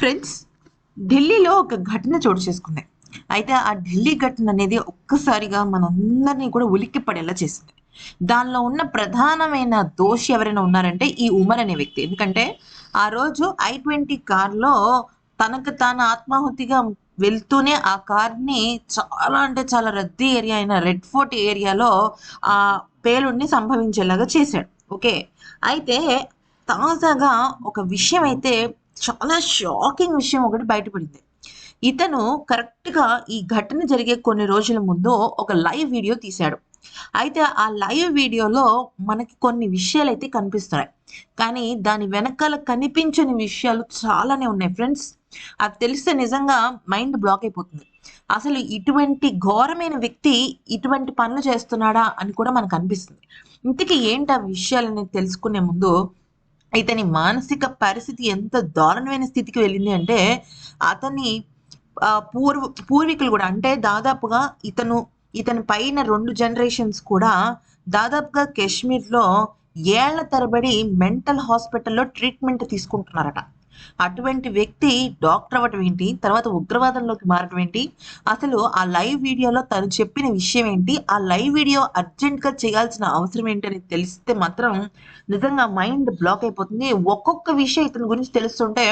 Friends, ఢిల్లీలో ఒక ఘటన చోటు చేసుకుంది. అయితే ఆ ఢిల్లీ ఘటన అనేది ఒక్కసారిగా మనందరినీ కూడా ఉలిక్కిపడేలా చేసింది. దానిలో ఉన్న ప్రధానమైన దోషి ఎవరైనా ఉన్నారంటే ఈ ఉమర్ అనే వ్యక్తి. ఎందుకంటే ఆ రోజు ఐ-20 కార్‌లో తనకు తాను ఆత్మాహుతిగా వెళ్తూనే ఆ కార్‌ని చాలా అంటే చాలా రద్దీ ఏరియా అయిన రెడ్ ఫోర్ట్ ఏరియాలో ఆ పేలుడిని సంభవించేలాగా చేశాడు. ఓకే. అయితే తాజాగా ఒక విషయం అయితే చాలా షాకింగ్ విషయం ఒకటి బయటపడింది. ఇతను కరెక్ట్‌గా ఈ ఘటన జరిగే కొన్ని రోజుల ముందు ఒక లైవ్ వీడియో తీశాడు. అయితే ఆ లైవ్ వీడియోలో మనకి కొన్ని విషయాలైతే కనిపిస్తున్నాయి. కానీ దాని వెనకాల కనిపించని విషయాలు చాలానే ఉన్నాయి ఫ్రెండ్స్. అది తెలిస్తే నిజంగా మైండ్ బ్లాక్ అయిపోతుంది. అసలు ఇటువంటి ఘోరమైన వ్యక్తి ఇటువంటి పనులు చేస్తున్నాడా అని కూడా మనకనిపిస్తుంది. ఇంతకీ ఏంటి ఆ విషయాలనేది తెలుసుకునే ముందు ఇతని మానసిక పరిస్థితి ఎంత దారుణమైన స్థితికి వెళ్ళింది అంటే, అతని పూర్వీకులు గూడా అంటే దాదాపుగా ఇతని పైన 2 జనరేషన్స్ కూడా దాదాపుగా కాశ్మీర్‌లో ఏళ్ల తరబడి మెంటల్ హాస్పిటల్‌లో ట్రీట్‌మెంట్ తీసుకుంటున్నారట. అటువంటి వ్యక్తి డాక్టర్ అవ్వటం ఏంటి? తర్వాత ఉగ్రవాదంలోకి మారటం ఏంటి? అసలు ఆ లైవ్ వీడియోలో తను చెప్పిన విషయం ఏంటి? ఆ లైవ్ వీడియో అర్జెంట్‌గా చేయాల్సిన అవసరం ఏంటని తెలిస్తే మాత్రం నిజంగా మైండ్ బ్లాక్ అయిపోతుంది. ఒక్కొక్క విషయం ఇతని గురించి తెలుస్తుంటే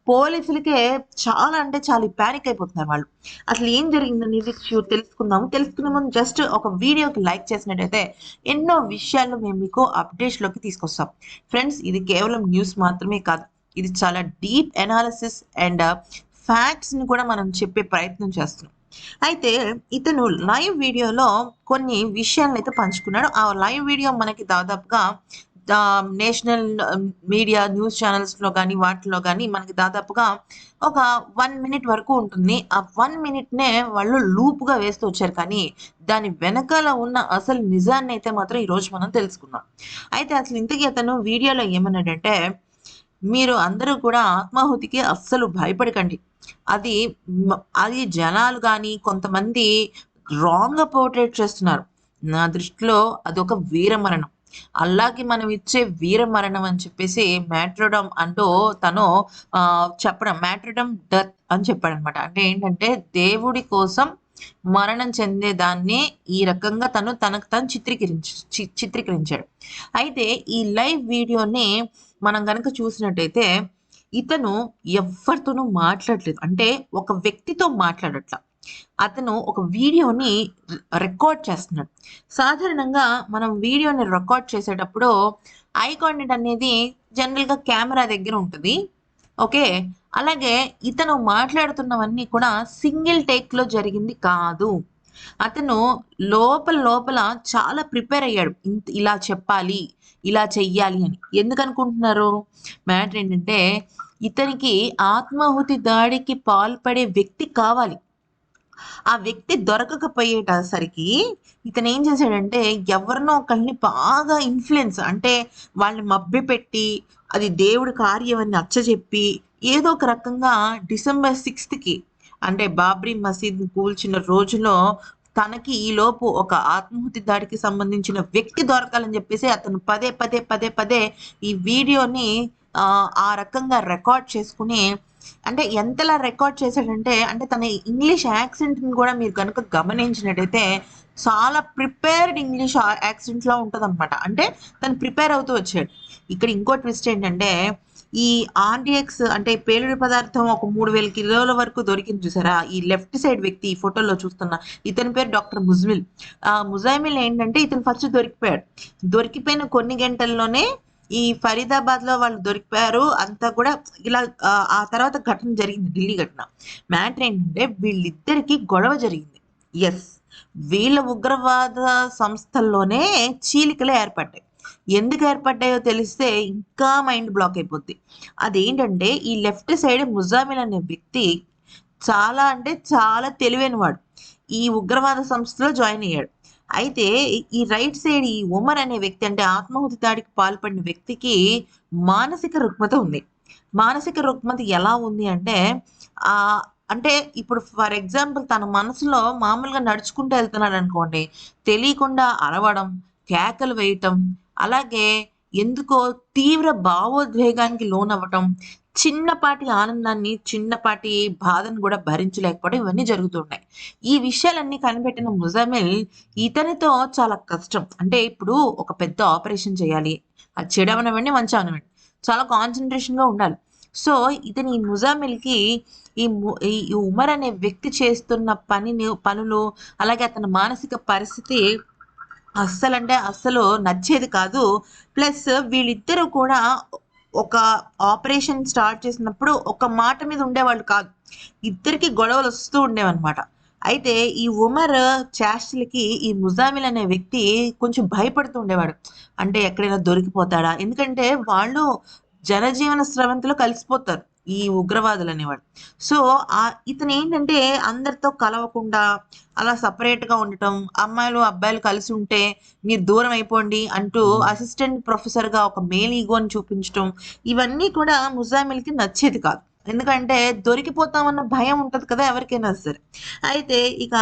పోలీసులకే చాలా అంటే చాలా పానిక్ అయిపోతున్నారు వాళ్ళు. అసలు ఏం జరిగిందనేది తెలుసుకుందాము. తెలుసుకునే ముందు జస్ట్ ఒక వీడియోకి లైక్ చేసినట్టయితే ఎన్నో విషయాలు మేము మీకు అప్డేట్స్‌లోకి తీసుకొస్తాం. ఫ్రెండ్స్, ఇది కేవలం న్యూస్ మాత్రమే కాదు. ఇది చాలా డీప్ అనాలిసిస్ అండ్ ఫ్యాక్ట్స్‌ని కూడా మనం చెప్పే ప్రయత్నం చేస్తున్నాం. అయితే ఇతను లైవ్ వీడియోలో కొన్ని విషయాలనైతే పంచుకున్నాడు. ఆ లైవ్ వీడియో మనకి దాదాపుగా నేషనల్ మీడియా న్యూస్ ఛానెల్స్‌లో గాని, వాటిలో గాని మనకి దాదాపుగా ఒక 1 మినిట్ వరకు ఉంటుంది. ఆ 1 మినిట్‌నే వాళ్ళు లూప్‌గా వేస్తూ వచ్చారు. కానీ దాని వెనకాల ఉన్న అసలు నిజాన్నయితే మాత్రం ఈరోజు మనం తెలుసుకుందాం. అయితే అసలు ఇంతకీ అతను వీడియోలో ఏమన్నాడంటే, మీరు అందరూ కూడా ఆత్మాహుతికి అస్సలు భయపడకండి. అది అది జనాలు గాని, కొంతమంది రాంగ్‌గా పోర్ట్రేట్ చేస్తున్నారు. నా దృష్టిలో అదొక వీరమరణం. అల్లాకి మనం ఇచ్చే వీరమరణం అని చెప్పేసి మ్యాట్రిడమ్ అంటూ తను చెప్పడం మ్యాట్రిడమ్ డెత్ అని చెప్పాడనమాట. అంటే ఏంటంటే దేవుడి కోసం మరణం చెందేదాన్ని ఈ రకంగా తను తనకు తాను చిత్రీకరించాడు. అయితే ఈ లైవ్ వీడియోని మనం గనక చూసినట్టయితే ఇతను ఎవ్వరితోనూ మాట్లాడలేదు. అంటే ఒక వ్యక్తితో మాట్లాడట్ల. అతను ఒక వీడియోని రికార్డ్ చేస్తున్నాడు. సాధారణంగా మనం వీడియోని రికార్డ్ చేసేటప్పుడు ఐ కాంటాక్ట్ అనేది జనరల్‌గా కెమెరా దగ్గర ఉంటది. ఓకే. అలాగే ఇతను మాట్లాడుతున్నవన్నీ కూడా సింగిల్ టేక్‌లో జరిగింది కాదు. అతను లోపల లోపల చాలా ప్రిపేర్ అయ్యాడు. ఇలా చెప్పాలి, ఇలా చెయ్యాలి అని. ఎందుకనుకుంటున్నారు? మ్యాటర్ ఏంటంటే ఇతనికి ఆత్మాహుతి దాడికి పాల్పడే వ్యక్తి కావాలి. ఆ వ్యక్తి దొరకకపోయేటసరికి ఇతనేం చేశాడంటే ఎవరినో ఒకళ్ళని బాగా ఇన్‌ఫ్లూయెన్స్ అంటే వాళ్ళని మభ్యపెట్టి అది దేవుడి కార్యం అని నచ్చజెప్పి ఏదో ఒక రకంగా డిసెంబర్ 6కి అంటే బాబ్రీ మసీద్‌ని కూల్చిన రోజులో తనకి ఈలోపు ఒక ఆత్మాహుతి దాడికి సంబంధించిన వ్యక్తి దొరకాలని జెప్పేసి అతను పదే, పదే, పదే, పదే ఈ వీడియోని ఆ రకంగా రికార్డ్ చేసుకొని అంటే ఎంతలా రికార్డ్ చేశాడంటే, అంటే తన ఇంగ్లీష్ యాక్సెంట్‌ని గూడా మీరు గనుక గమనించినట్టయితే, చాలా ప్రిపేర్డ్ ఇంగ్లీష్ యాక్సెంట్‌లో ఉంటదనమాట. అంటే తను ప్రిపేర్ అవుతూ వచ్చాడు. ఇక్కడ ఇంకో ట్విస్ట్ ఏంటంటే, ఈ ఆర్‌డీఎక్స్ అంటే పేలుడు పదార్థం ఒక 3000 కిలోల వరకు దొరికింది చూసారా? ఈ లెఫ్ట్ సైడ్ వ్యక్తి ఈ ఫోటోలో చూస్తున్న ఇతని పేరు డాక్టర్ ముజ్మిల్. ముజామిల్ ఏంటంటే ఇతను ఫస్ట్ దొరికిపోయాడు. దొరికిపోయిన కొన్ని గంటల్లోనే ఈ ఫరీదాబాద్‌లో వాళ్ళు దొరికిపోయారు. అంతా కూడా ఇలా ఆ తర్వాత ఘటన జరిగింది. ఢిల్లీ ఘటన. మ్యాటర్ ఏంటంటే వీళ్ళిద్దరికీ గొడవ జరిగింది. యెస్. వీళ్ళ ఉగ్రవాద సంస్థల్లోనే చీలికలు ఏర్పడ్డాయి. ఎందుకు ఏర్పడ్డాయో తెలిస్తే ఇంకా మైండ్ బ్లాక్ అయిపోద్ది. అదేంటంటే ఈ లెఫ్ట్ సైడ్ ముజామిల్ అనే వ్యక్తి చాలా అంటే చాలా తెలివైనవాడు. ఈ ఉగ్రవాద సంస్థలో జాయిన్ అయ్యాడు. అయితే ఈ రైట్ సైడ్ ఈ ఉమర్ అనే వ్యక్తి అంటే ఆత్మాహుతి దాడికి పాల్పడిన వ్యక్తికి మానసిక రుగ్మత ఉంది. మానసిక రుగ్మత ఎలా ఉంది అంటే అంటే ఇప్పుడు ఫర్ ఎగ్జాంపుల్ తన మనసులో మామూలుగా నడుచుకుంటూ వెళ్తున్నాడనుకోండి. తెలియకుండా అరవడం, కేకలు వేయటం, అలాగే ఎందుకో తీవ్ర భావోద్వేగానికి లోనవ్వటం, చిన్నపాటి ఆనందాన్ని, చిన్నపాటి బాధను గూడా భరించలేకపోవడం ఇవన్నీ జరుగుతున్నాయి. ఈ విషయాలన్నీ కనిపెట్టిన ముజామిల్ ఇతనితో చాలా కష్టం. అంటే ఇప్పుడు ఒక పెద్ద ఆపరేషన్ చేయాలి. అది చెడు అవనివ్వండి, మంచి అవనివ్వండి. చాలా కాన్సంట్రేషన్‌గా ఉండాలి. సో, ఇతని ఈ ముజామిల్‌కి ఈ ఉమర్ అనే వ్యక్తి చేస్తున్న పనులు, అలాగే అతని మానసిక పరిస్థితి అస్సలంటే అస్సలు నచ్చేది కాదు. ప్లస్ వీళ్ళిద్దరూ కూడా ఒక ఆపరేషన్ స్టార్ట్ చేసినప్పుడు ఒక మాట మీద ఉండేవాళ్ళు కాదు. ఇద్దరికీ గొడవలొస్తూ ఉండేవన్నమాట. అయితే ఈ ఉమర్ చేష్టలకి ఈ ముజామిల్ అనే వ్యక్తి కొంచెం భయపడుతూ ఉండేవాడు. అంటే ఎక్కడైనా దొరికిపోతాడా? ఎందుకంటే వాళ్ళు జనజీవన స్రవంతిలో కలిసిపోతారు. ఈ ఉగ్రవాదులనేవాళ్ళు. సో, ఇతనేంటంటే అందరితో కలవకుండా అలా సెపరేట్‌గా ఉండటం, అమ్మాయిలు, అబ్బాయిలు కలిసి ఉంటే మీరు దూరం అయిపోండి అంటూ అసిస్టెంట్ ప్రొఫెసర్‌గా ఒక మేల్ ఇగోని చూపించటం, ఇవన్నీ కూడా ముజామిల్‌కి నచ్చేది కాదు. ఎందుకంటే దొరికిపోతామన్న భయం ఉంటది కదా! ఎవరికైనా సరే. అయితే ఇక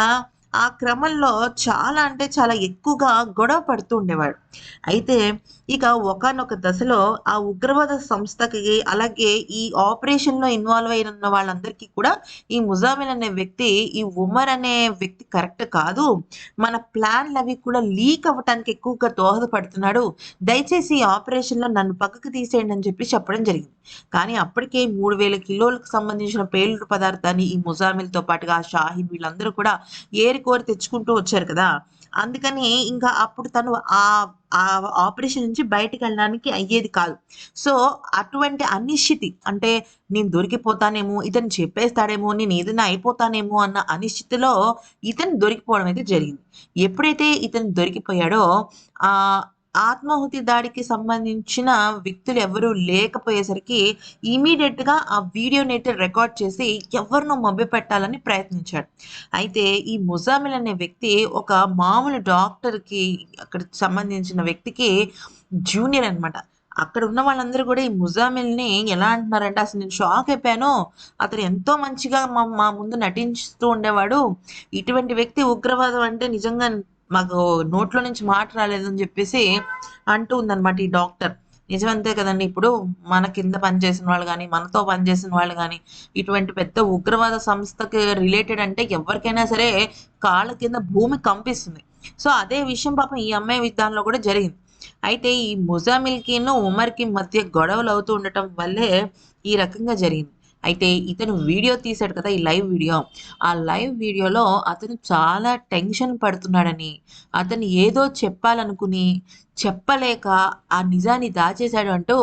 ఆ క్రమంలో చాలా అంటే చాలా ఎక్కువగా గొడవ పడుతూ ఉండేవాడు. అయితే ఇక ఒకానొక దశలో ఆ ఉగ్రవాద సంస్థకి, అలాగే ఈ ఆపరేషన్‌లో ఇన్వాల్వ్ అయినున్న వాళ్ళందరికీ కూడా ఈ ముజామిల్ అనే వ్యక్తి, ఈ ఉమర్ అనే వ్యక్తి కరెక్ట్ కాదు. మన ప్లాన్‌లవి కూడా లీక్ అవ్వటానికి ఎక్కువగా దోహదపడుతున్నాడు. దయచేసి ఈ ఆపరేషన్‌లో నన్ను పక్కకు తీసేయండి అని చెప్పి చెప్పడం జరిగింది. కానీ అప్పటికే 3000 కిలోలకు సంబంధించిన పేలుడు పదార్థాన్ని ఈ ముజామిల్‌తో పాటుగా షాహీన్ వీళ్ళందరూ కూడా ఏరికోరి తెచ్చుకుంటూ వచ్చారు కదా! అందుకని ఇంకా అప్పుడు తను ఆ ఆపరేషన్ నుంచి బయటికెళ్ళడానికి అయ్యేది కాదు. సో, అటువంటి అనిశ్చితి అంటే నేను దొరికిపోతానేమో, ఇతను చెప్పేస్తాడేమో, నేనేదైనా అయిపోతానేమో అన్న అనిశ్చితిలో ఇతను దొరికిపోవడం అయితే జరిగింది. ఎప్పుడైతే ఇతను దొరికిపోయాడో ఆహ్, ఆత్మాహుతి దాడికి సంబంధించిన వ్యక్తులు ఎవరు లేకపోయేసరికి ఇమ్మీడియేట్‌గా ఆ వీడియోనైతే రికార్డ్ చేసి ఎవరినో మభ్యపెట్టాలని ప్రయత్నించాడు. అయితే ఈ ముజామిల్ అనే వ్యక్తి ఒక మామూలు డాక్టర్‌కి అక్కడికి సంబంధించిన వ్యక్తికి జూనియర్ అనమాట. అక్కడ ఉన్న వాళ్ళందరూ గూడా ఈ ముజామిల్‌ని ఎలా అంటున్నారంటే, అసలు నేను షాక్ అయిపోయాను. అతను ఎంతో మంచిగా మా మా ముందు నటించుతూ ఉండేవాడు. ఇటువంటి వ్యక్తి ఉగ్రవాదం అంటే నిజంగా మాకు నోట్లో నుంచి మాట రాలేదని జెప్పేసి అంటూ ఉందనమాట ఈ డాక్టర్. నిజం అంతే కదండీ! ఇప్పుడు మన కింద పనిచేసిన వాళ్ళు గాని, మనతో పనిచేసిన వాళ్ళు గాని, ఇటువంటి పెద్ద ఉగ్రవాద సంస్థకి రిలేటెడ్ అంటే ఎవరికైనా సరే కాళ్ళ కింద భూమి కంపిస్తుంది. సో, అదే విషయం పాపం ఈ అమ్మాయి దానిలో కూడా జరిగింది. అయితే ఈ ముజామిల్‌కిను, ఉమర్‌కి మధ్య గొడవలవుతూ ఉండటం వల్లే ఈ రకంగా జరిగింది. అయితే ఇతను వీడియో తీశాడు కదా! ఈ లైవ్ వీడియో. ఆ లైవ్ వీడియోలో అతను చాలా టెన్షన్ పడుతున్నాడని, అతను ఏదో చెప్పాలనుకుని చెప్పలేక ఆ నిజాన్ని దాచేసాడు అంటూ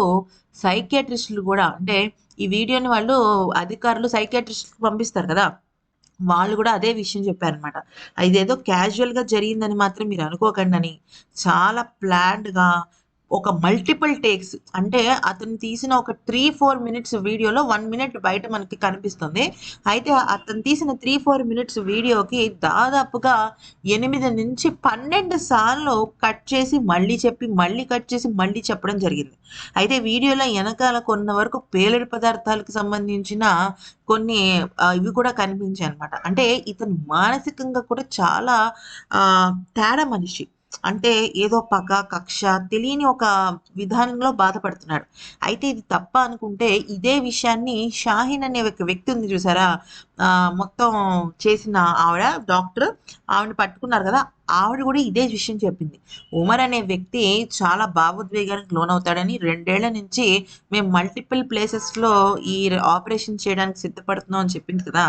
సైకియాట్రిస్ట్‌లు గూడా అంటే ఈ వీడియోని వాళ్ళు అధికారులు సైకియాట్రిస్ట్‌కి పంపిస్తారు కదా! వాళ్ళు గూడా అదే విషయం చెప్పారనమాట. ఇదేదో క్యాజువల్‌గా జరిగిందని మాత్రం మీరు అనుకోకండని, చాలా ప్లాన్డ్‌గా ఒక మల్టిపుల్ టేక్స్ అంటే అతను తీసిన ఒక 3, 4 మినిట్స్ వీడియోలో 1 మినిట్ బయట మనకి కనిపిస్తుంది. అయితే అతను తీసిన 3, 4 మినిట్స్ వీడియోకి దాదాపుగా 8-12 సార్లు కట్ చేసి మళ్ళీ చెప్పి, మళ్ళీ కట్ చేసి, మళ్ళీ చెప్పడం జరిగింది. అయితే వీడియోలో ఎనకాల కొంత వరకు పేలుడు పదార్థాలకు సంబంధించిన కొన్ని ఇవి కూడా కనిపించాయన్నమాట. అంటే ఇతను మానసికంగా కూడా చాలా తేడా మనిషి. అంటే ఏదో పగ, కక్ష తెలియని ఒక విధానంలో బాధపడుతున్నాడు. అయితే ఇది తప్ప అనుకుంటే ఇదే విషయాన్ని షాహీన్ అనే ఒక వ్యక్తి ఉంది చూసారా? మొత్తం చేసిన ఆవిడ డాక్టర్. ఆవిడని పట్టుకున్నారు కదా! ఆవిడ కూడా ఇదే విషయం చెప్పింది. ఉమర్ అనే వ్యక్తి చాలా భావోద్వేగానికి లోనవుతాడని 2 ఏళ్ల నుంచి మేము మల్టిపుల్ ప్లేసెస్‌లో ఈ ఆపరేషన్ చేయడానికి సిద్ధపడుతున్నాం అని చెప్పింది కదా!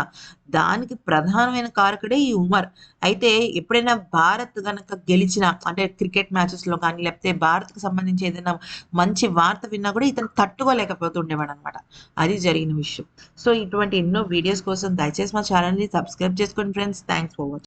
దానికి ప్రధానమైన కారకుడే ఈ ఉమర్. అయితే ఎప్పుడైనా భారత్ గనక గెలిచినా అంటే క్రికెట్ మ్యాచెస్‌లో కానీ, లేకపోతే భారత్‌కి సంబంధించి ఏదైనా మంచి వార్త విన్నా కూడా ఇతను తట్టుకోలేకపోతుండేవాడనమాట. అది జరిగిన విషయం. సో, ఇటువంటి ఎన్నో వీడియోస్ కోసం దయచేసి మా ఛానెల్‌ని సబ్స్క్రైబ్ చేసుకోండి ఫ్రెండ్స్. Thanks for watching.